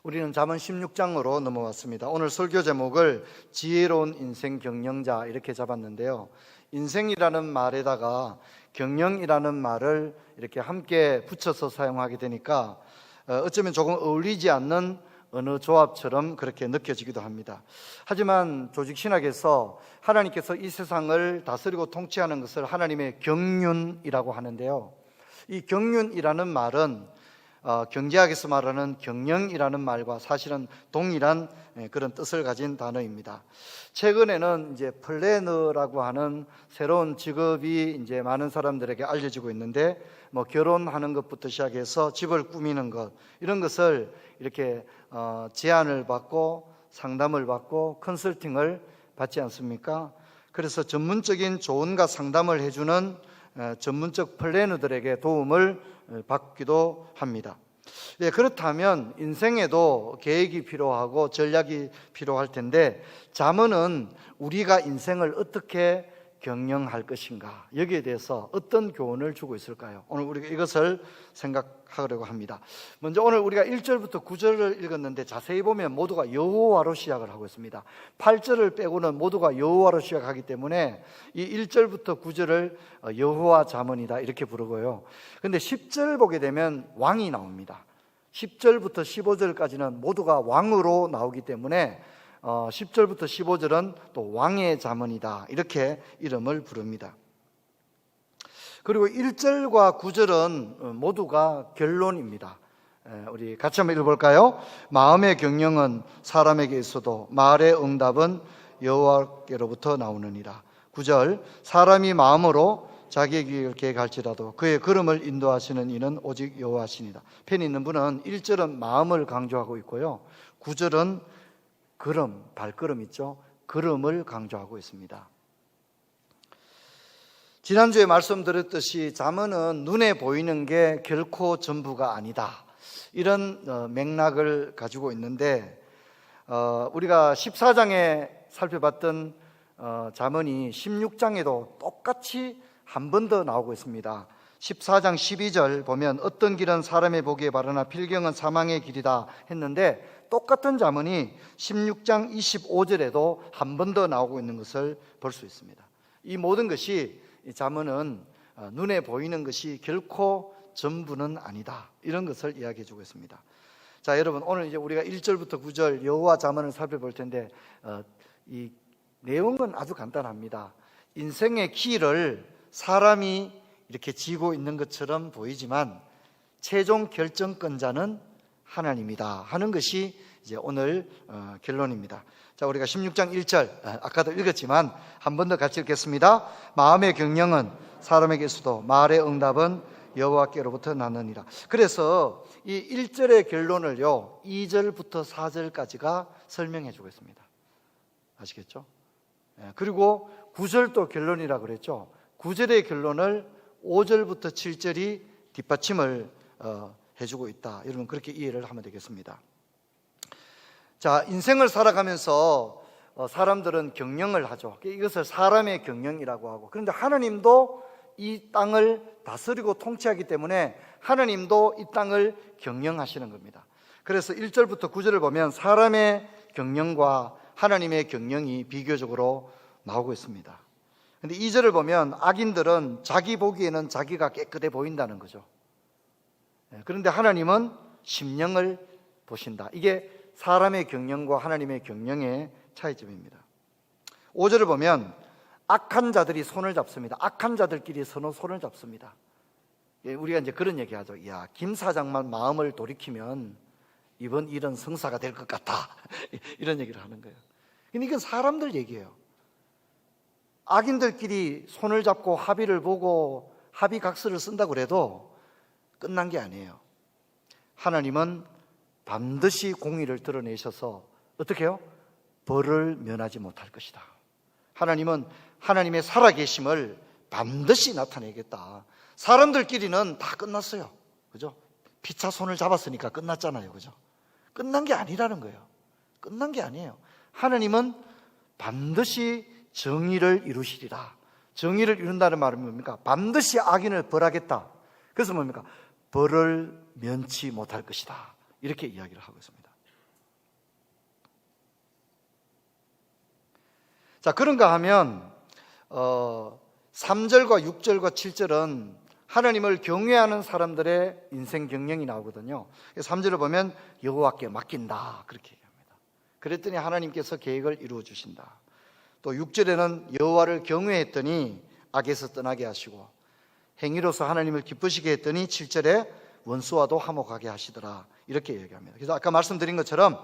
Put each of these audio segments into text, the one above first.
우리는 잠언 16장으로 넘어왔습니다. 오늘 설교 제목을 지혜로운 인생 경영자 이렇게 잡았는데요. 인생이라는 말에다가 경영이라는 말을 이렇게 함께 붙여서 사용하게 되니까 어쩌면 조금 어울리지 않는 언어 조합처럼 그렇게 느껴지기도 합니다. 하지만 조직신학에서 하나님께서 이 세상을 다스리고 통치하는 것을 하나님의 경륜이라고 하는데요. 이 경륜이라는 말은 경제학에서 말하는 경영이라는 말과 사실은 동일한 그런 뜻을 가진 단어입니다. 최근에는 이제 플래너라고 하는 새로운 직업이 이제 많은 사람들에게 알려지고 있는데, 결혼하는 것부터 시작해서 집을 꾸미는 것, 이런 것을 이렇게 제안을 받고 상담을 받고 컨설팅을 받지 않습니까? 그래서 전문적인 조언과 상담을 해주는 전문적 플래너들에게 도움을 받기도 합니다. 그렇다면 인생에도 계획이 필요하고 전략이 필요할 텐데, 잠언은 우리가 인생을 어떻게 경영할 것인가, 여기에 대해서 어떤 교훈을 주고 있을까요? 오늘 우리가 이것을 생각하려고 합니다. 먼저 오늘 우리가 1절부터 9절을 읽었는데 자세히 보면 모두가 여호와로 시작을 하고 있습니다. 8절을 빼고는 모두가 여호와로 시작하기 때문에 이 1절부터 9절을 여호와 잠언이다 이렇게 부르고요. 근데 10절 보게 되면 왕이 나옵니다. 10절부터 15절까지는 모두가 왕으로 나오기 때문에 10절부터 15절은 또 왕의 잠언이다 이렇게 이름을 부릅니다. 그리고 1절과 9절은 모두가 결론입니다. 우리 같이 한번 읽어볼까요? 마음의 경영은 사람에게 있어도 말의 응답은 여호와께로부터 나오느니라. 9절, 사람이 마음으로 자기의 길을 계획할지라도 그의 걸음을 인도하시는 이는 오직 여호와시니라. 펜 있는 분은 1절은 마음을 강조하고 있고요, 9절은 걸음, 발걸음 있죠? 걸음을 강조하고 있습니다. 지난주에 말씀드렸듯이 잠언은 눈에 보이는 게 결코 전부가 아니다, 이런 맥락을 가지고 있는데, 우리가 14장에 살펴봤던 잠언이 16장에도 똑같이 한 번 더 나오고 있습니다. 14장 12절 보면 어떤 길은 사람의 보기에 바르나 필경은 사망의 길이다 했는데, 똑같은 잠언이 16장 25절에도 한 번 더 나오고 있는 것을 볼 수 있습니다. 이 모든 것이, 이 잠언은 눈에 보이는 것이 결코 전부는 아니다, 이런 것을 이야기해 주고 있습니다. 자, 여러분, 오늘 이제 우리가 1절부터 9절 여호와 잠언을 살펴볼 텐데, 이 내용은 아주 간단합니다. 인생의 키를 사람이 이렇게 쥐고 있는 것처럼 보이지만 최종 결정권자는 하나님이다 하는 것이 이제 오늘 결론입니다. 자, 우리가 16장 1절 아까도 읽었지만 한 번 더 같이 읽겠습니다. 마음의 경영은 사람에게 있어도 말의 응답은 여호와께로부터 나느니라. 그래서 이 1절의 결론을요 2절부터 4절까지가 설명해 주고 있습니다. 아시겠죠? 그리고 9절도 결론이라고 그랬죠. 9절의 결론을 5절부터 7절이 뒷받침을 해주고 있다. 여러분, 그렇게 이해를 하면 되겠습니다. 자, 인생을 살아가면서 사람들은 경영을 하죠. 이것을 사람의 경영이라고 하고, 그런데 하나님도 이 땅을 다스리고 통치하기 때문에 하나님도 이 땅을 경영하시는 겁니다. 그래서 1절부터 9절을 보면 사람의 경영과 하나님의 경영이 비교적으로 나오고 있습니다. 그런데 2절을 보면 악인들은 자기 보기에는 자기가 깨끗해 보인다는 거죠. 그런데 하나님은 심령을 보신다. 이게 사람의 경영과 하나님의 경영의 차이점입니다. 5절을 보면 악한 자들이 손을 잡습니다. 악한 자들끼리 서로 손을 잡습니다. 우리가 이제 그런 얘기 하죠. 야, 김 사장만 마음을 돌이키면 이번 일은 성사가 될 것 같다. 이런 얘기를 하는 거예요. 근데 이건 사람들 얘기예요. 악인들끼리 손을 잡고 합의를 보고 합의각서를 쓴다고 그래도 끝난 게 아니에요. 하나님은 반드시 공의를 드러내셔서 어떻게 해요? 벌을 면하지 못할 것이다. 하나님은 하나님의 살아계심을 반드시 나타내겠다. 사람들끼리는 다 끝났어요. 그죠? 피차 손을 잡았으니까 끝났잖아요. 그죠? 끝난 게 아니라는 거예요. 끝난 게 아니에요. 하나님은 반드시 정의를 이루시리라. 정의를 이룬다는 말은 뭡니까? 반드시 악인을 벌하겠다. 그래서 뭡니까? 벌을 면치 못할 것이다. 이렇게 이야기를 하고 있습니다. 자, 그런가 하면 3절과 6절과 7절은 하나님을 경외하는 사람들의 인생 경영이 나오거든요. 3절을 보면 여호와께 맡긴다 그렇게 얘기합니다. 그랬더니 하나님께서 계획을 이루어 주신다. 또 6절에는 여호와를 경외했더니 악에서 떠나게 하시고 행위로서 하나님을 기쁘시게 했더니 7절에 원수와도 화목하게 하시더라 이렇게 얘기합니다. 그래서 아까 말씀드린 것처럼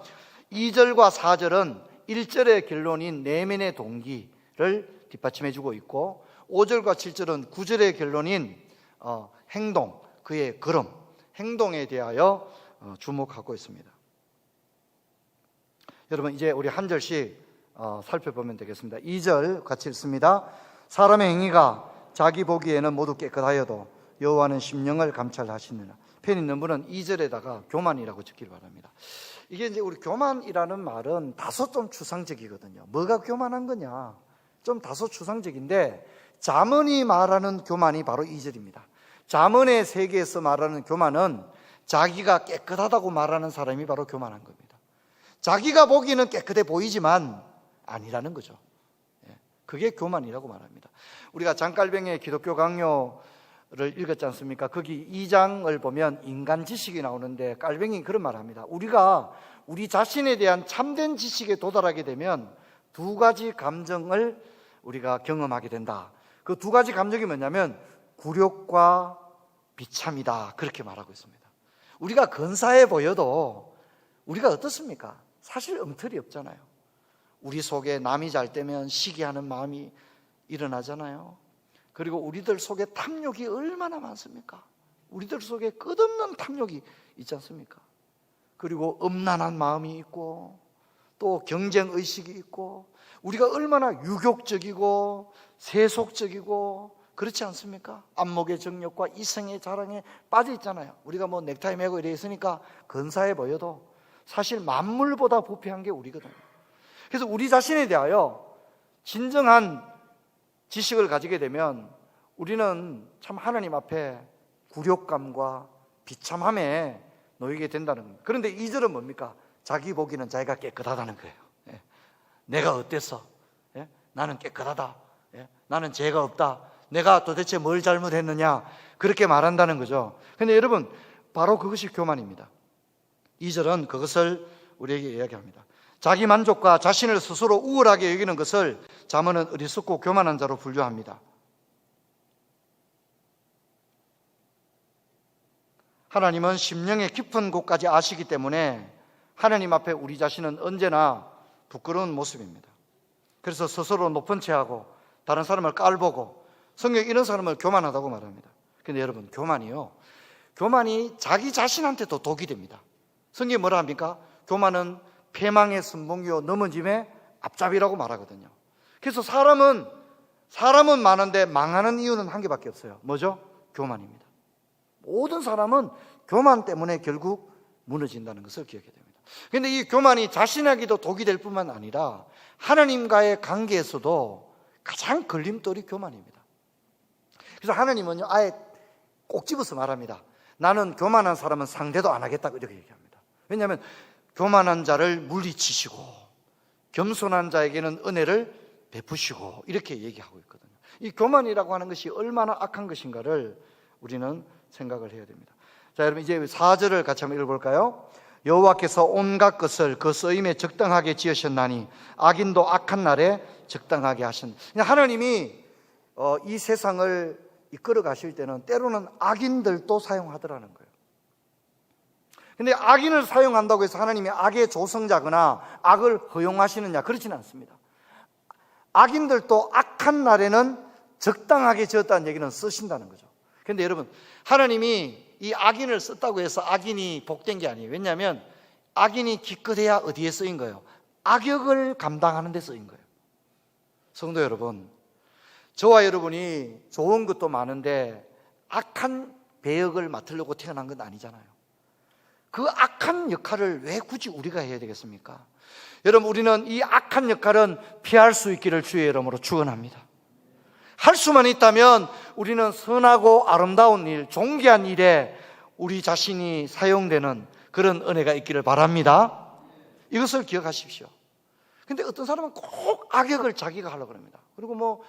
2절과 4절은 1절의 결론인 내면의 동기를 뒷받침해주고 있고 5절과 7절은 9절의 결론인 행동, 그의 걸음, 행동에 대하여 주목하고 있습니다. 여러분 이제 우리 한 절씩 살펴보면 되겠습니다. 2절 같이 읽습니다. 사람의 행위가 자기 보기에는 모두 깨끗하여도 여호와는 심령을 감찰하시느라. 펜 있는 분은 2절에다가 교만이라고 적기를 바랍니다. 이게 이제 우리 교만이라는 말은 다소 좀 추상적이거든요. 뭐가 교만한 거냐? 좀 다소 추상적인데 잠언이 말하는 교만이 바로 2절입니다. 잠언의 세계에서 말하는 교만은 자기가 깨끗하다고 말하는 사람이 바로 교만한 겁니다. 자기가 보기에는 깨끗해 보이지만 아니라는 거죠. 그게 교만이라고 말합니다. 우리가 장깔병의 기독교 강요를 읽었지 않습니까? 거기 2장을 보면 인간 지식이 나오는데 깔병이 그런 말을 합니다. 우리가 우리 자신에 대한 참된 지식에 도달하게 되면 두 가지 감정을 우리가 경험하게 된다. 그 두 가지 감정이 뭐냐면 굴욕과 비참이다 그렇게 말하고 있습니다. 우리가 근사해 보여도 우리가 어떻습니까? 사실 엉터리 없잖아요. 우리 속에 남이 잘 되면 시기하는 마음이 일어나잖아요. 그리고 우리들 속에 탐욕이 얼마나 많습니까? 우리들 속에 끝없는 탐욕이 있지 않습니까? 그리고 음란한 마음이 있고 또 경쟁의식이 있고 우리가 얼마나 유격적이고 세속적이고 그렇지 않습니까? 안목의 정욕과 이성의 자랑에 빠져 있잖아요. 우리가 뭐 넥타이 매고 이래 있으니까 근사해 보여도 사실 만물보다 부패한 게 우리거든요. 그래서 우리 자신에 대하여 진정한 지식을 가지게 되면 우리는 참 하나님 앞에 굴욕감과 비참함에 놓이게 된다는 겁니다. 그런데 2절은 뭡니까? 자기 보기는 자기가 깨끗하다는 거예요. 내가 어땠어? 나는 깨끗하다. 나는 죄가 없다. 내가 도대체 뭘 잘못했느냐? 그렇게 말한다는 거죠. 그런데 여러분 바로 그것이 교만입니다. 2절은 그것을 우리에게 이야기합니다. 자기 만족과 자신을 스스로 우월하게 여기는 것을 잠언은 어리석고 교만한 자로 분류합니다. 하나님은 심령의 깊은 곳까지 아시기 때문에 하나님 앞에 우리 자신은 언제나 부끄러운 모습입니다. 그래서 스스로 높은 체하고 다른 사람을 깔보고 성경 이런 사람을 교만하다고 말합니다. 그런데 여러분 교만이 자기 자신한테도 독이 됩니다. 성경이 뭐라 합니까? 교만은 패망의 선봉이요 넘어짐의 앞잡이라고 말하거든요. 그래서 사람은 많은데 망하는 이유는 한 개밖에 없어요. 뭐죠? 교만입니다. 모든 사람은 교만 때문에 결국 무너진다는 것을 기억해야 됩니다. 그런데 이 교만이 자신에게도 독이 될 뿐만 아니라 하나님과의 관계에서도 가장 걸림돌이 교만입니다. 그래서 하나님은요 아예 꼭 집어서 말합니다. 나는 교만한 사람은 상대도 안 하겠다 이렇게 얘기합니다. 왜냐하면 교만한 자를 물리치시고 겸손한 자에게는 은혜를 베푸시고 이렇게 얘기하고 있거든요. 이 교만이라고 하는 것이 얼마나 악한 것인가를 우리는 생각을 해야 됩니다. 자, 여러분 이제 4절을 같이 한번 읽어볼까요? 여호와께서 온갖 것을 그 쓰임에 적당하게 지으셨나니 악인도 악한 날에 적당하게 하신. 하나님이 이 세상을 이끌어 가실 때는 때로는 악인들도 사용하더라는 거예요. 근데 악인을 사용한다고 해서 하나님이 악의 조성자거나 악을 허용하시느냐? 그렇지는 않습니다. 악인들도 악한 날에는 적당하게 지었다는 얘기는 쓰신다는 거죠. 그런데 여러분 하나님이 이 악인을 썼다고 해서 악인이 복된 게 아니에요. 왜냐하면 악인이 기껏해야 어디에 쓰인 거예요? 악역을 감당하는 데 쓰인 거예요. 성도 여러분, 저와 여러분이 좋은 것도 많은데 악한 배역을 맡으려고 태어난 건 아니잖아요. 그 악한 역할을 왜 굳이 우리가 해야 되겠습니까? 여러분 우리는 이 악한 역할은 피할 수 있기를 주의 이름으로 축원합니다. 할 수만 있다면 우리는 선하고 아름다운 일, 존귀한 일에 우리 자신이 사용되는 그런 은혜가 있기를 바랍니다. 이것을 기억하십시오. 근데 어떤 사람은 꼭 악역을 자기가 하려고 합니다. 그리고 뭐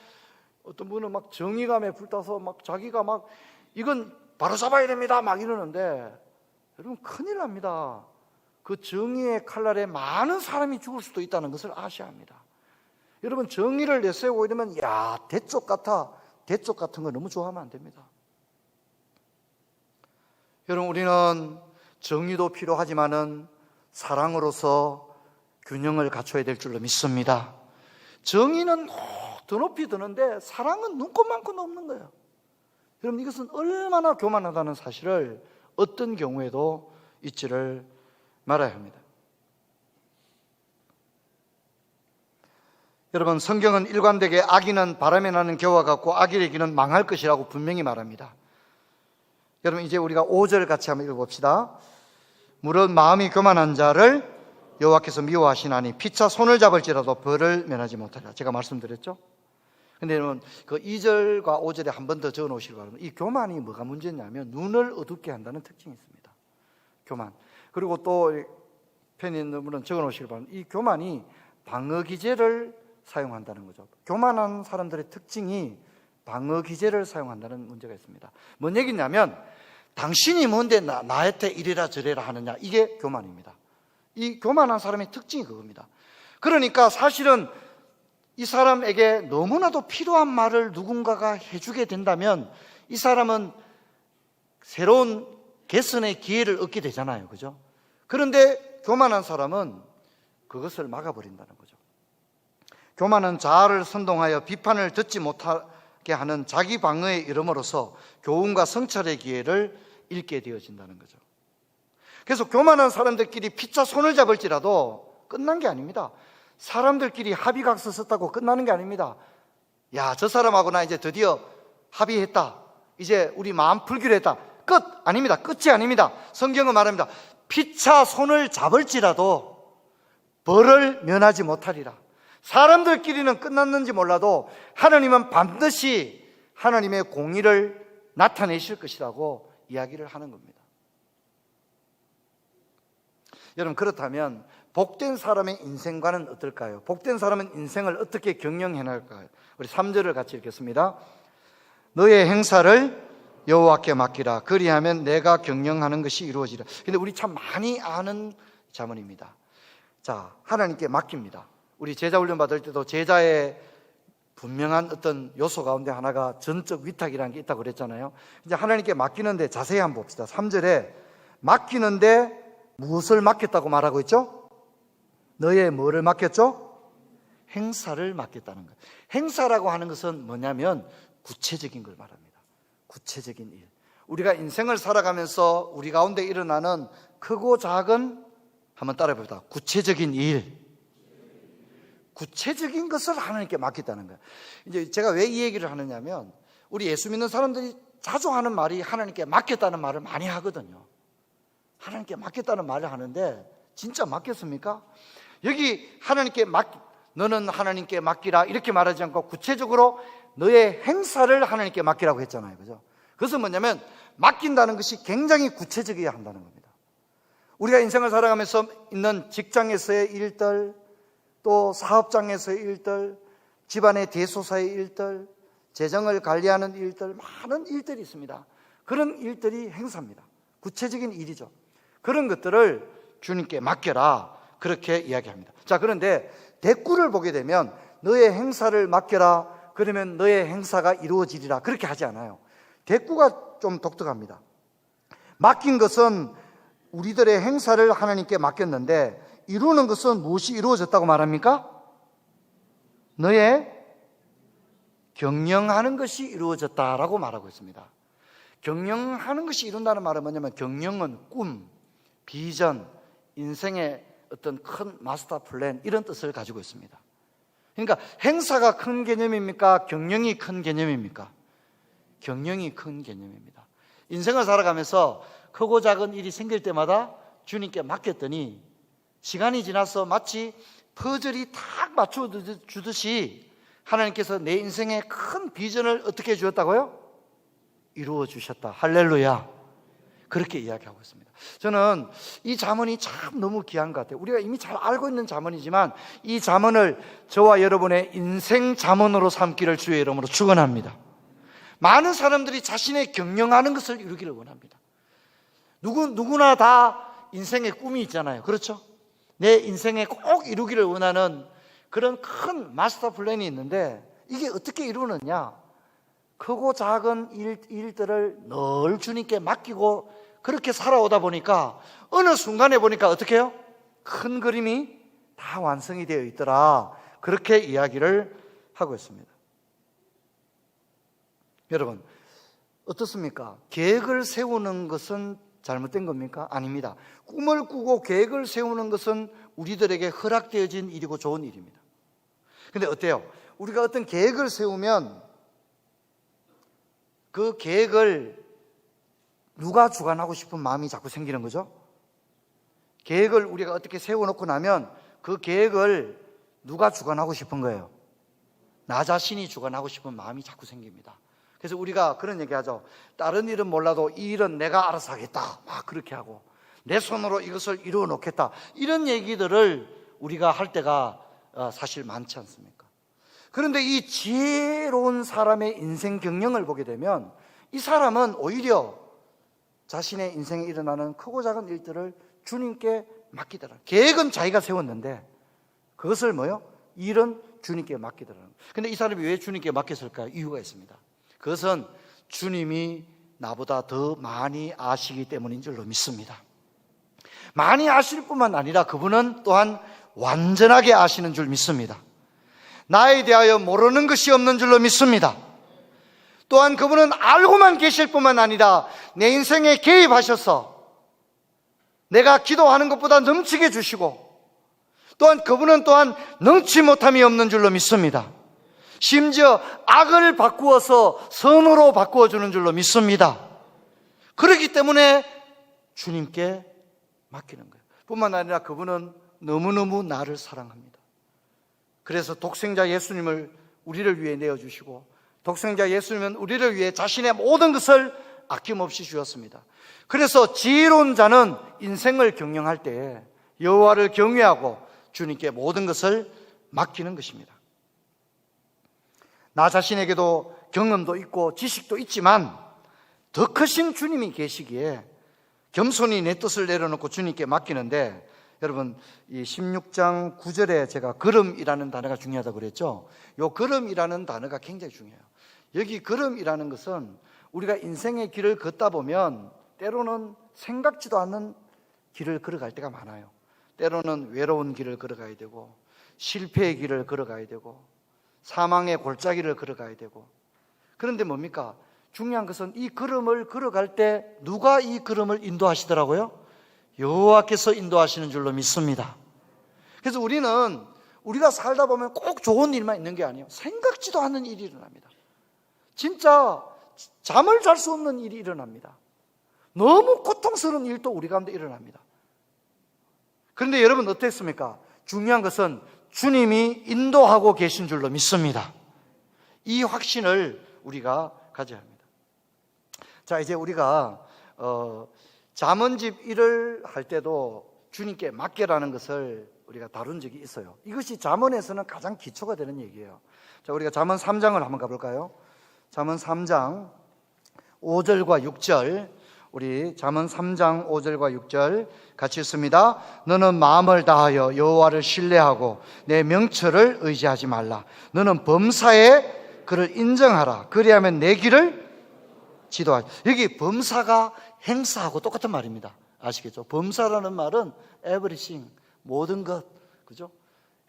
어떤 분은 막 정의감에 불타서 막 자기가 막 이건 바로 잡아야 됩니다 막 이러는데, 여러분 큰일 납니다. 그 정의의 칼날에 많은 사람이 죽을 수도 있다는 것을 아셔야 합니다. 여러분 정의를 내세우고 이러면 야 대쪽 같아, 대쪽 같은 거 너무 좋아하면 안 됩니다. 여러분 우리는 정의도 필요하지만은 사랑으로서 균형을 갖춰야 될 줄로 믿습니다. 정의는 더 높이 드는데 사랑은 눈꽃만큼 없는 거예요. 여러분 이것은 얼마나 교만하다는 사실을 어떤 경우에도 잊지를 말아야 합니다. 여러분 성경은 일관되게 악인은 바람에 나는 겨와 같고 악인의 길은 망할 것이라고 분명히 말합니다. 여러분 이제 우리가 5절 같이 한번 읽어봅시다. 무릇 마음이 교만한 자를 여호와께서 미워하시나니 피차 손을 잡을지라도 벌을 면하지 못하리라. 제가 말씀드렸죠. 근데 여러분 그 2절과 5절에 한 번 더 적어 놓으시기 바랍니다. 이 교만이 뭐가 문제냐면 눈을 어둡게 한다는 특징이 있습니다. 교만. 그리고 또 편에 있는 분은 적어 놓으시기 바랍니다. 이 교만이 방어 기제를 사용한다는 거죠. 교만한 사람들의 특징이 방어 기제를 사용한다는 문제가 있습니다. 뭔 얘기냐면 당신이 뭔데 나한테 이래라 저래라 하느냐, 이게 교만입니다. 이 교만한 사람의 특징이 그겁니다. 그러니까 사실은 이 사람에게 너무나도 필요한 말을 누군가가 해주게 된다면 이 사람은 새로운 개선의 기회를 얻게 되잖아요. 그죠? 그런데 교만한 사람은 그것을 막아버린다는 거죠. 교만은 자아를 선동하여 비판을 듣지 못하게 하는 자기 방어에 이름으로써 교훈과 성찰의 기회를 잃게 되어진다는 거죠. 그래서 교만한 사람들끼리 피차 손을 잡을지라도 끝난 게 아닙니다. 사람들끼리 합의각서 썼다고 끝나는 게 아닙니다. 야, 저 사람하고 나 이제 드디어 합의했다, 이제 우리 마음 풀기로 했다, 끝! 아닙니다. 끝이 아닙니다. 성경은 말합니다. 피차 손을 잡을지라도 벌을 면하지 못하리라. 사람들끼리는 끝났는지 몰라도 하나님은 반드시 하나님의 공의를 나타내실 것이라고 이야기를 하는 겁니다. 여러분 그렇다면 복된 사람의 인생과는 어떨까요? 복된 사람은 인생을 어떻게 경영해 나갈까요? 우리 3절을 같이 읽겠습니다. 너의 행사를 여호와께 맡기라. 그리하면 내가 경영하는 것이 이루어지리라. 근데 우리 참 많이 아는 자문입니다. 자, 하나님께 맡깁니다. 우리 제자 훈련 받을 때도 제자의 분명한 어떤 요소 가운데 하나가 전적 위탁이라는 게 있다고 그랬잖아요. 이제 하나님께 맡기는데 자세히 한번 봅시다. 3절에 맡기는데 무엇을 맡겼다고 말하고 있죠? 너의 뭐를 맡겼죠? 행사를 맡겼다는 거예요. 행사라고 하는 것은 뭐냐면 구체적인 걸 말합니다. 구체적인 일. 우리가 인생을 살아가면서 우리 가운데 일어나는 크고 작은, 한번 따라해 봅시다. 구체적인 일. 구체적인 것을 하나님께 맡겼다는 거예요. 이제 제가 왜 이 얘기를 하느냐면 우리 예수 믿는 사람들이 자주 하는 말이 하나님께 맡겼다는 말을 많이 하거든요. 하나님께 맡겼다는 말을 하는데 진짜 맡겼습니까? 여기 하나님께 너는 하나님께 맡기라 이렇게 말하지 않고 구체적으로 너의 행사를 하나님께 맡기라고 했잖아요. 그죠? 그것은 뭐냐면 맡긴다는 것이 굉장히 구체적이어야 한다는 겁니다. 우리가 인생을 살아가면서 있는 직장에서의 일들, 또 사업장에서의 일들, 집안의 대소사의 일들, 재정을 관리하는 일들, 많은 일들이 있습니다. 그런 일들이 행사입니다. 구체적인 일이죠. 그런 것들을 주님께 맡겨라, 그렇게 이야기합니다. 자, 그런데 대꾸를 보게 되면 너의 행사를 맡겨라, 그러면 너의 행사가 이루어지리라, 그렇게 하지 않아요. 대꾸가 좀 독특합니다. 맡긴 것은 우리들의 행사를 하나님께 맡겼는데 이루는 것은 무엇이 이루어졌다고 말합니까? 너의 경영하는 것이 이루어졌다라고 말하고 있습니다. 경영하는 것이 이룬다는 말은 뭐냐면 경영은 꿈, 비전, 인생의 어떤 큰 마스터 플랜, 이런 뜻을 가지고 있습니다. 그러니까 행사가 큰 개념입니까? 경영이 큰 개념입니까? 경영이 큰 개념입니다. 인생을 살아가면서 크고 작은 일이 생길 때마다 주님께 맡겼더니 시간이 지나서 마치 퍼즐이 탁 맞춰주듯이 하나님께서 내 인생의 큰 비전을 어떻게 주셨다고요? 이루어 주셨다. 할렐루야. 그렇게 이야기하고 있습니다. 저는 이 잠언이 참 너무 귀한 것 같아요. 우리가 이미 잘 알고 있는 잠언이지만 이 잠언을 저와 여러분의 인생 잠언으로 삼기를 주의 이름으로 축원합니다. 많은 사람들이 자신의 경영하는 것을 이루기를 원합니다. 누구나 다 인생의 꿈이 있잖아요. 그렇죠? 내 인생에 꼭 이루기를 원하는 그런 큰 마스터 플랜이 있는데 이게 어떻게 이루느냐? 크고 작은 일들을 늘 주님께 맡기고 그렇게 살아오다 보니까 어느 순간에 보니까 어떻게 해요? 큰 그림이 다 완성이 되어 있더라. 그렇게 이야기를 하고 있습니다. 여러분, 어떻습니까? 계획을 세우는 것은 잘못된 겁니까? 아닙니다. 꿈을 꾸고 계획을 세우는 것은 우리들에게 허락되어진 일이고 좋은 일입니다. 근데 어때요? 우리가 어떤 계획을 세우면 그 계획을 누가 주관하고 싶은 마음이 자꾸 생기는 거죠? 계획을 우리가 어떻게 세워놓고 나면 그 계획을 누가 주관하고 싶은 거예요? 나 자신이 주관하고 싶은 마음이 자꾸 생깁니다. 그래서 우리가 그런 얘기 하죠. 다른 일은 몰라도 이 일은 내가 알아서 하겠다. 막 그렇게 하고 내 손으로 이것을 이루어 놓겠다. 이런 얘기들을 우리가 할 때가 사실 많지 않습니까? 그런데 이 지혜로운 사람의 인생 경영을 보게 되면 이 사람은 오히려 자신의 인생에 일어나는 크고 작은 일들을 주님께 맡기더라. 계획은 자기가 세웠는데 그것을 뭐요? 일은 주님께 맡기더라. 근데 이 사람이 왜 주님께 맡겼을까요? 이유가 있습니다. 그것은 주님이 나보다 더 많이 아시기 때문인 줄로 믿습니다. 많이 아실 뿐만 아니라 그분은 또한 완전하게 아시는 줄 믿습니다. 나에 대하여 모르는 것이 없는 줄로 믿습니다. 또한 그분은 알고만 계실 뿐만 아니라 내 인생에 개입하셔서 내가 기도하는 것보다 넘치게 주시고 또한 그분은 또한 능치 못함이 없는 줄로 믿습니다. 심지어 악을 바꾸어서 선으로 바꾸어 주는 줄로 믿습니다. 그렇기 때문에 주님께 맡기는 거예요. 뿐만 아니라 그분은 너무너무 나를 사랑합니다. 그래서 독생자 예수님을 우리를 위해 내어주시고 독생자 예수님은 우리를 위해 자신의 모든 것을 아낌없이 주었습니다. 그래서 지혜로운 자는 인생을 경영할 때에 여호와를 경외하고 주님께 모든 것을 맡기는 것입니다. 나 자신에게도 경험도 있고 지식도 있지만 더 크신 주님이 계시기에 겸손히 내 뜻을 내려놓고 주님께 맡기는데, 여러분 이 16장 9절에 제가 걸음이라는 단어가 중요하다고 그랬죠. 이 걸음이라는 단어가 굉장히 중요해요. 여기 걸음이라는 것은 우리가 인생의 길을 걷다 보면 때로는 생각지도 않는 길을 걸어갈 때가 많아요. 때로는 외로운 길을 걸어가야 되고 실패의 길을 걸어가야 되고 사망의 골짜기를 걸어가야 되고, 그런데 뭡니까? 중요한 것은 이 걸음을 걸어갈 때 누가 이 걸음을 인도하시더라고요? 여호와께서 인도하시는 줄로 믿습니다. 그래서 우리가 살다 보면 꼭 좋은 일만 있는 게 아니에요. 생각지도 않는 일이 일어납니다. 진짜 잠을 잘 수 없는 일이 일어납니다. 너무 고통스러운 일도 우리 가운데 일어납니다. 그런데 여러분 어땠습니까? 중요한 것은 주님이 인도하고 계신 줄로 믿습니다. 이 확신을 우리가 가져야 합니다. 자, 이제 우리가 잠언집 일을 할 때도 주님께 맡겨라는 것을 우리가 다룬 적이 있어요. 이것이 잠언에서는 가장 기초가 되는 얘기예요. 자, 우리가 잠언 3장을 한번 가볼까요? 잠언 3장 5절과 6절, 우리 잠언 3장 5절과 6절 같이 읽습니다. 너는 마음을 다하여 여호와를 신뢰하고 내 명철을 의지하지 말라. 너는 범사에 그를 인정하라. 그리하면 내 길을 지도하라. 여기 범사가 행사하고 똑같은 말입니다. 아시겠죠? 범사라는 말은 everything, 모든 것, 그죠?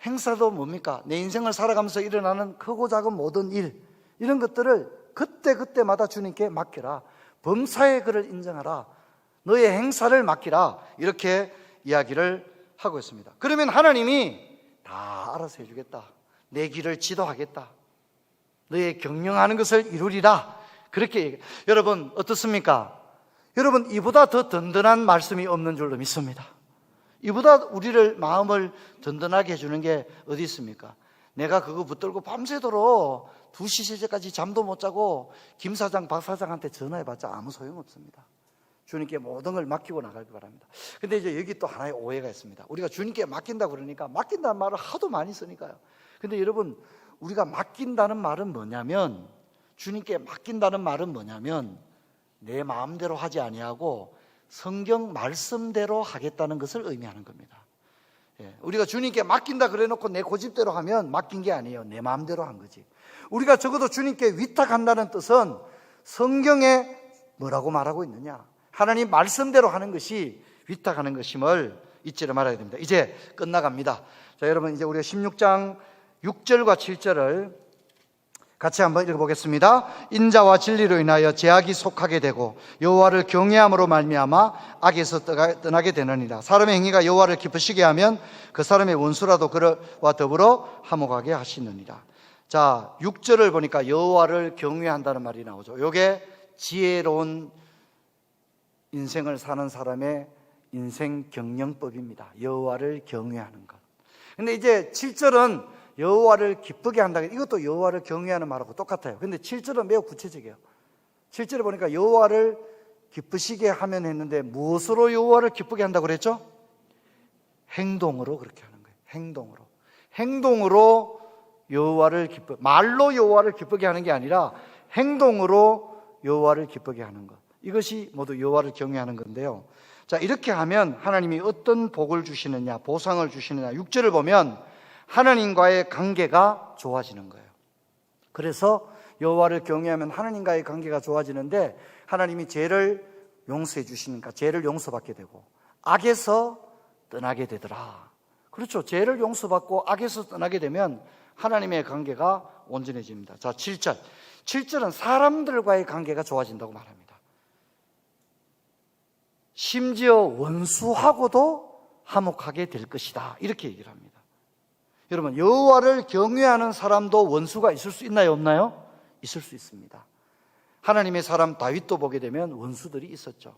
행사도 뭡니까? 내 인생을 살아가면서 일어나는 크고 작은 모든 일, 이런 것들을 그때그때마다 주님께 맡겨라. 범사의 그를 인정하라. 너의 행사를 맡기라. 이렇게 이야기를 하고 있습니다. 그러면 하나님이 다 알아서 해주겠다. 내 길을 지도하겠다. 너의 경영하는 것을 이루리라. 그렇게 얘기해요. 여러분 어떻습니까? 여러분 이보다 더 든든한 말씀이 없는 줄로 믿습니다. 이보다 우리를 마음을 든든하게 해주는 게 어디 있습니까? 내가 그거 붙들고 밤새도록 2시, 3시까지 잠도 못 자고 김 사장, 박 사장한테 전화해봤자 아무 소용없습니다. 주님께 모든 걸 맡기고 나가기 바랍니다. 근데 이제 여기 또 하나의 오해가 있습니다. 우리가 주님께 맡긴다 그러니까 맡긴다는 말을 하도 많이 쓰니까요. 근데 여러분, 우리가 맡긴다는 말은 뭐냐면, 주님께 맡긴다는 말은 뭐냐면 내 마음대로 하지 아니하고 성경 말씀대로 하겠다는 것을 의미하는 겁니다. 우리가 주님께 맡긴다 그래 놓고 내 고집대로 하면 맡긴 게 아니에요. 내 마음대로 한 거지. 우리가 적어도 주님께 위탁한다는 뜻은 성경에 뭐라고 말하고 있느냐, 하나님 말씀대로 하는 것이 위탁하는 것임을 잊지를 말아야 됩니다. 이제 끝나갑니다. 자, 여러분, 이제 우리가 16장 6절과 7절을 같이 한번 읽어보겠습니다. 인자와 진리로 인하여 제약이 속하게 되고 여호와를 경외함으로 말미암아 악에서 떠나게 되느니라. 사람의 행위가 여호와를 기쁘시게 하면 그 사람의 원수라도 그와 더불어 화목하게 하시느니라. 자, 6절을 보니까 여호와를 경외한다는 말이 나오죠. 이게 지혜로운 인생을 사는 사람의 인생 경영법입니다. 여호와를 경외하는 것. 근데 이제 7절은 여호와를 기쁘게 한다. 이것도 여호와를 경외하는 말하고 똑같아요. 근데 7절은 매우 구체적이에요. 7절에 보니까 여호와를 기쁘시게 하면 했는데 무엇으로 여호와를 기쁘게 한다고 그랬죠? 행동으로 그렇게 하는 거예요. 행동으로 여호와를 말로 여호와를 기쁘게 하는 게 아니라 행동으로 여호와를 기쁘게 하는 것. 이것이 모두 여호와를 경외하는 건데요. 자, 이렇게 하면 하나님이 어떤 복을 주시느냐, 보상을 주시느냐. 6절을 보면 하나님과의 관계가 좋아지는 거예요. 그래서 여호와를 경외하면 하나님과의 관계가 좋아지는데 하나님이 죄를 용서해 주시니까 죄를 용서받게 되고 악에서 떠나게 되더라. 그렇죠. 죄를 용서받고 악에서 떠나게 되면 하나님의 관계가 온전해집니다. 자, 7절. 7절은 사람들과의 관계가 좋아진다고 말합니다. 심지어 원수하고도 화목하게 될 것이다. 이렇게 얘기를 합니다. 여러분, 여호와를 경외하는 사람도 원수가 있을 수 있나요, 없나요? 있을 수 있습니다. 하나님의 사람 다윗도 보게 되면 원수들이 있었죠.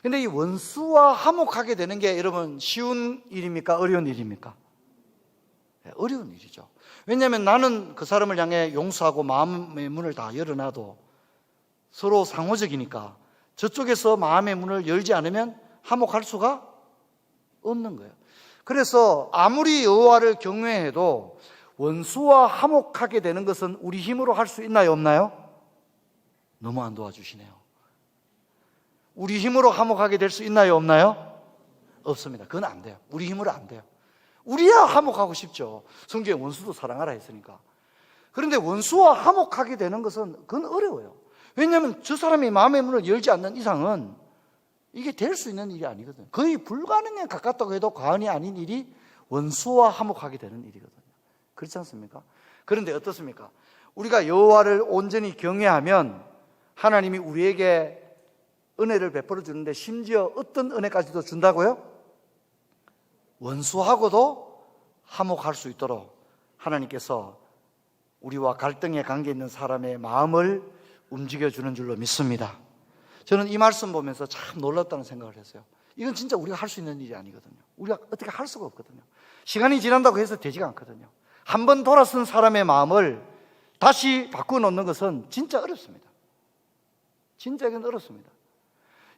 근데 이 원수와 화목하게 되는 게 여러분 쉬운 일입니까? 어려운 일입니까? 어려운 일이죠. 왜냐하면 나는 그 사람을 향해 용서하고 마음의 문을 다 열어놔도 서로 상호적이니까 저쪽에서 마음의 문을 열지 않으면 화목할 수가 없는 거예요. 그래서 아무리 여호와를 경외해도 원수와 화목하게 되는 것은 우리 힘으로 할 수 있나요, 없나요? 너무 안 도와주시네요. 우리 힘으로 화목하게 될 수 있나요, 없나요? 없습니다. 그건 안 돼요. 우리 힘으로 안 돼요. 우리야 화목하고 싶죠. 성경에 원수도 사랑하라 했으니까. 그런데 원수와 화목하게 되는 것은 그건 어려워요. 왜냐하면 저 사람이 마음의 문을 열지 않는 이상은 이게 될 수 있는 일이 아니거든요. 거의 불가능에 가깝다고 해도 과언이 아닌 일이 원수와 화목하게 되는 일이거든요. 그렇지 않습니까? 그런데 어떻습니까? 우리가 여호와를 온전히 경외하면 하나님이 우리에게 은혜를 베풀어 주는데 심지어 어떤 은혜까지도 준다고요? 원수하고도 화목할 수 있도록 하나님께서 우리와 갈등에 관계 있는 사람의 마음을 움직여주는 줄로 믿습니다. 저는 이 말씀 보면서 참 놀랐다는 생각을 했어요. 이건 진짜 우리가 할 수 있는 일이 아니거든요. 우리가 어떻게 할 수가 없거든요. 시간이 지난다고 해서 되지가 않거든요. 한 번 돌아선 사람의 마음을 다시 바꿔놓는 것은 진짜 어렵습니다. 진짜 이건 어렵습니다.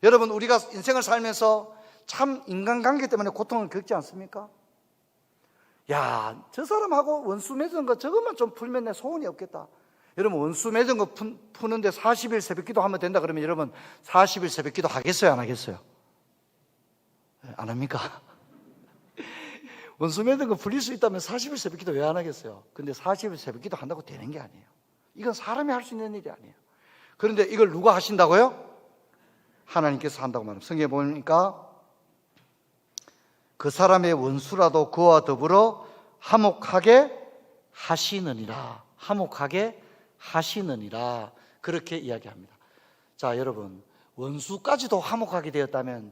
여러분, 우리가 인생을 살면서 참 인간관계 때문에 고통을 겪지 않습니까? 야, 저 사람하고 원수 맺은 거 저것만 좀 풀면 내 소원이 없겠다. 여러분, 원수 맺은 거 푸는데 40일 새벽기도 하면 된다 그러면 여러분 40일 새벽기도 하겠어요, 안 하겠어요? 안 합니까? 원수 맺은 거 풀릴 수 있다면 40일 새벽기도 왜 안 하겠어요? 근데 40일 새벽기도 한다고 되는 게 아니에요. 이건 사람이 할 수 있는 일이 아니에요. 그런데 이걸 누가 하신다고요? 하나님께서 한다고 말합니다. 성경에 보니까 그 사람의 원수라도 그와 더불어 화목하게 하시느니라. 화목하게 하시느니라. 그렇게 이야기합니다. 자, 여러분, 원수까지도 화목하게 되었다면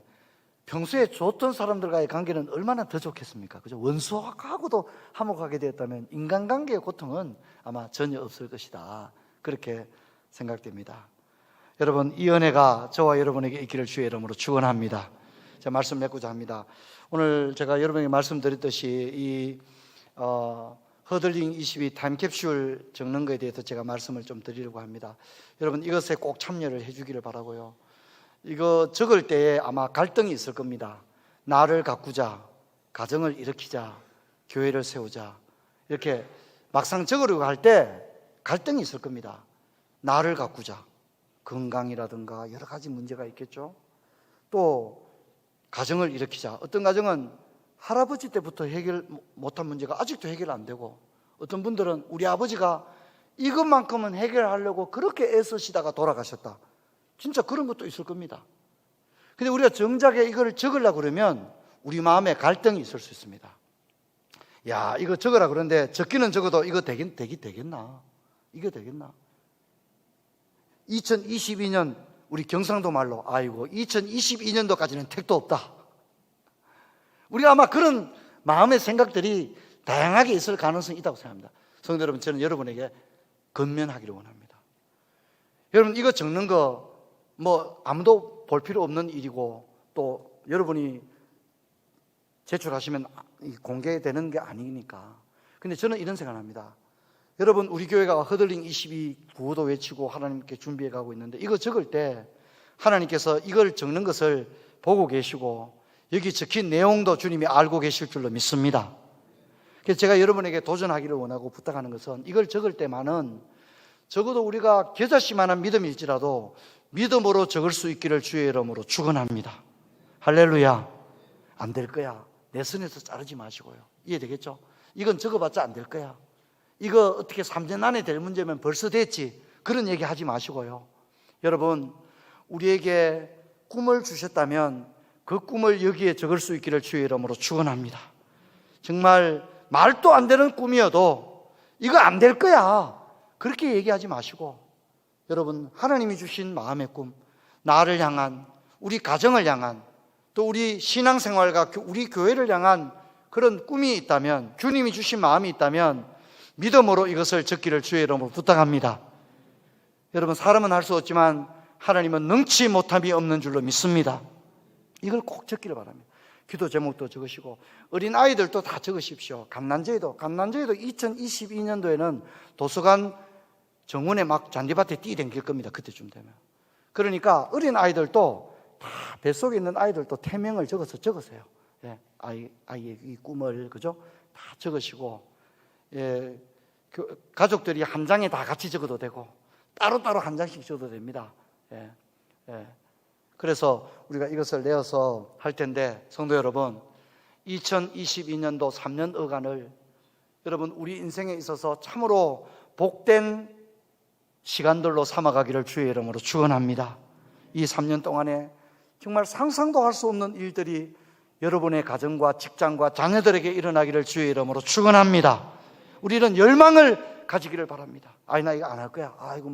평소에 좋던 사람들과의 관계는 얼마나 더 좋겠습니까? 그죠? 원수하고도 화목하게 되었다면 인간관계의 고통은 아마 전혀 없을 것이다. 그렇게 생각됩니다. 여러분, 이 은혜가 저와 여러분에게 있기를 주의 이름으로 축원합니다. 제가 말씀 맺고자 합니다. 오늘 제가 여러분에게 말씀드렸듯이 이 허들링 22 타임캡슐 적는 것에 대해서 제가 말씀을 좀 드리려고 합니다. 여러분, 이것에 꼭 참여를 해주기를 바라고요. 이거 적을 때에 아마 갈등이 있을 겁니다. 나를 가꾸자, 가정을 일으키자, 교회를 세우자, 이렇게 막상 적으려고 할 때 갈등이 있을 겁니다. 나를 가꾸자, 건강이라든가 여러 가지 문제가 있겠죠. 또 가정을 일으키자. 어떤 가정은 할아버지 때부터 해결 못한 문제가 아직도 해결 안 되고, 어떤 분들은 우리 아버지가 이것만큼은 해결하려고 그렇게 애쓰시다가 돌아가셨다. 진짜 그런 것도 있을 겁니다. 근데 우리가 정작에 이걸 적으려고 그러면 우리 마음에 갈등이 있을 수 있습니다. 야, 이거 적으라 그러는데 적기는 적어도 이거 되겠나? 이게 되겠나? 2022년 우리 경상도 말로 아이고 2022년도까지는 택도 없다. 우리가 아마 그런 마음의 생각들이 다양하게 있을 가능성이 있다고 생각합니다. 성도 여러분, 저는 여러분에게 건면하기를 원합니다. 여러분, 이거 적는 거 뭐 아무도 볼 필요 없는 일이고, 또 여러분이 제출하시면 공개되는 게 아니니까. 근데 저는 이런 생각합니다. 여러분, 우리 교회가 허들링 22 구호도 외치고 하나님께 준비해 가고 있는데, 이거 적을 때 하나님께서 이걸 적는 것을 보고 계시고 여기 적힌 내용도 주님이 알고 계실 줄로 믿습니다. 그래서 제가 여러분에게 도전하기를 원하고 부탁하는 것은, 이걸 적을 때만은 적어도 우리가 겨자씨만한 믿음일지라도 믿음으로 적을 수 있기를 주의 이름으로 축원합니다. 할렐루야. 안 될 거야. 내 손에서 자르지 마시고요. 이해되겠죠? 이건 적어봤자 안 될 거야. 이거 어떻게 3년 안에 될 문제면 벌써 됐지. 그런 얘기 하지 마시고요. 여러분, 우리에게 꿈을 주셨다면 그 꿈을 여기에 적을 수 있기를 주의 이름으로 축원합니다. 정말 말도 안 되는 꿈이어도 이거 안 될 거야, 그렇게 얘기하지 마시고, 여러분, 하나님이 주신 마음의 꿈, 나를 향한, 우리 가정을 향한, 또 우리 신앙생활과 우리 교회를 향한 그런 꿈이 있다면, 주님이 주신 마음이 있다면 믿음으로 이것을 적기를 주의 이름으로 부탁합니다. 여러분, 사람은 할 수 없지만 하나님은 능치 못함이 없는 줄로 믿습니다. 이걸 꼭 적기를 바랍니다. 기도 제목도 적으시고, 어린 아이들도 다 적으십시오. 감난제도 2022년도에는 도서관 정원에 막 잔디밭에 뛰댕길 겁니다. 그때쯤 되면. 그러니까 어린 아이들도 다 뱃속에 있는 아이들도 태명을 적으세요. 예, 아이의 이 꿈을, 그죠? 다 적으시고, 예, 가족들이 한 장에 다 같이 적어도 되고 따로따로 한 장씩 적어도 됩니다. 예, 예. 그래서 우리가 이것을 내어서 할 텐데, 성도 여러분, 2022년도 3년 어간을 여러분 우리 인생에 있어서 참으로 복된 시간들로 삼아가기를 주의 이름으로 축원합니다. 이 3년 동안에 정말 상상도 할 수 없는 일들이 여러분의 가정과 직장과 자녀들에게 일어나기를 주의 이름으로 축원합니다. 우리는 열망을 가지기를 바랍니다. 나 이거 안 할 거야. 아이고,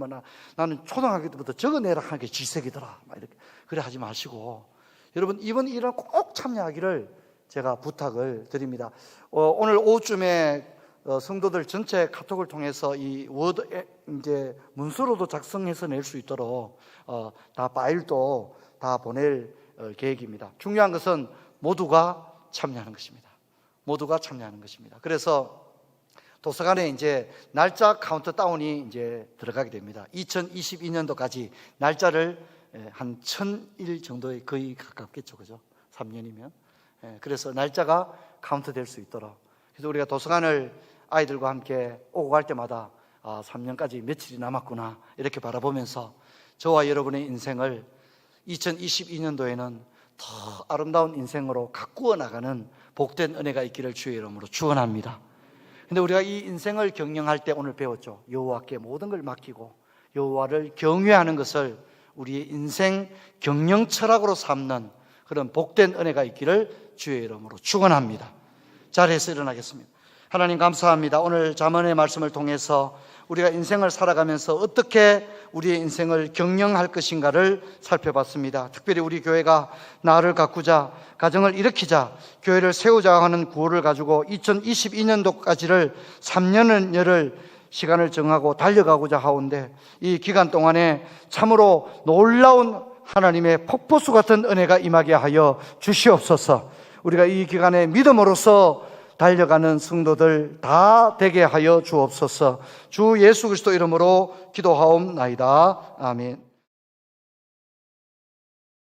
나는 초등학교 때부터 적어내라 하는 게 질색이더라. 이렇게. 그래 하지 마시고, 여러분, 이번 일은 꼭 참여하기를 제가 부탁을 드립니다. 오늘 오후쯤에 성도들 전체 카톡을 통해서 이 워드 이제 문서로도 작성해서 낼 수 있도록 다 파일도 다 보낼 계획입니다. 중요한 것은 모두가 참여하는 것입니다. 모두가 참여하는 것입니다. 그래서 도서관에 이제 날짜 카운트다운이 이제 들어가게 됩니다. 2022년도까지 날짜를 한 1000일 정도에 거의 가깝겠죠, 그죠? 3년이면. 그래서 날짜가 카운트 될 수 있도록. 그래서 우리가 도서관을 아이들과 함께 오고 갈 때마다 3년까지 며칠이 남았구나, 이렇게 바라보면서 저와 여러분의 인생을 2022년도에는 더 아름다운 인생으로 가꾸어 나가는 복된 은혜가 있기를 주의 이름으로 축원합니다. 근데 우리가 이 인생을 경영할 때 오늘 배웠죠. 여호와께 모든 걸 맡기고 여호와를 경외하는 것을 우리의 인생 경영 철학으로 삼는 그런 복된 은혜가 있기를 주의 이름으로 축원합니다. 자리에서 일어나겠습니다. 하나님 감사합니다. 오늘 잠언의 말씀을 통해서 우리가 인생을 살아가면서 어떻게 우리의 인생을 경영할 것인가를 살펴봤습니다. 특별히 우리 교회가 나를 가꾸자, 가정을 일으키자, 교회를 세우자 하는 구호를 가지고 2022년도까지를 3년을 열을 시간을 정하고 달려가고자 하오는데, 이 기간 동안에 참으로 놀라운 하나님의 폭포수 같은 은혜가 임하게 하여 주시옵소서. 우리가 이 기간에 믿음으로써 달려가는 성도들 다 되게 하여 주옵소서. 주 예수 그리스도 이름으로 기도하옵나이다. 아멘.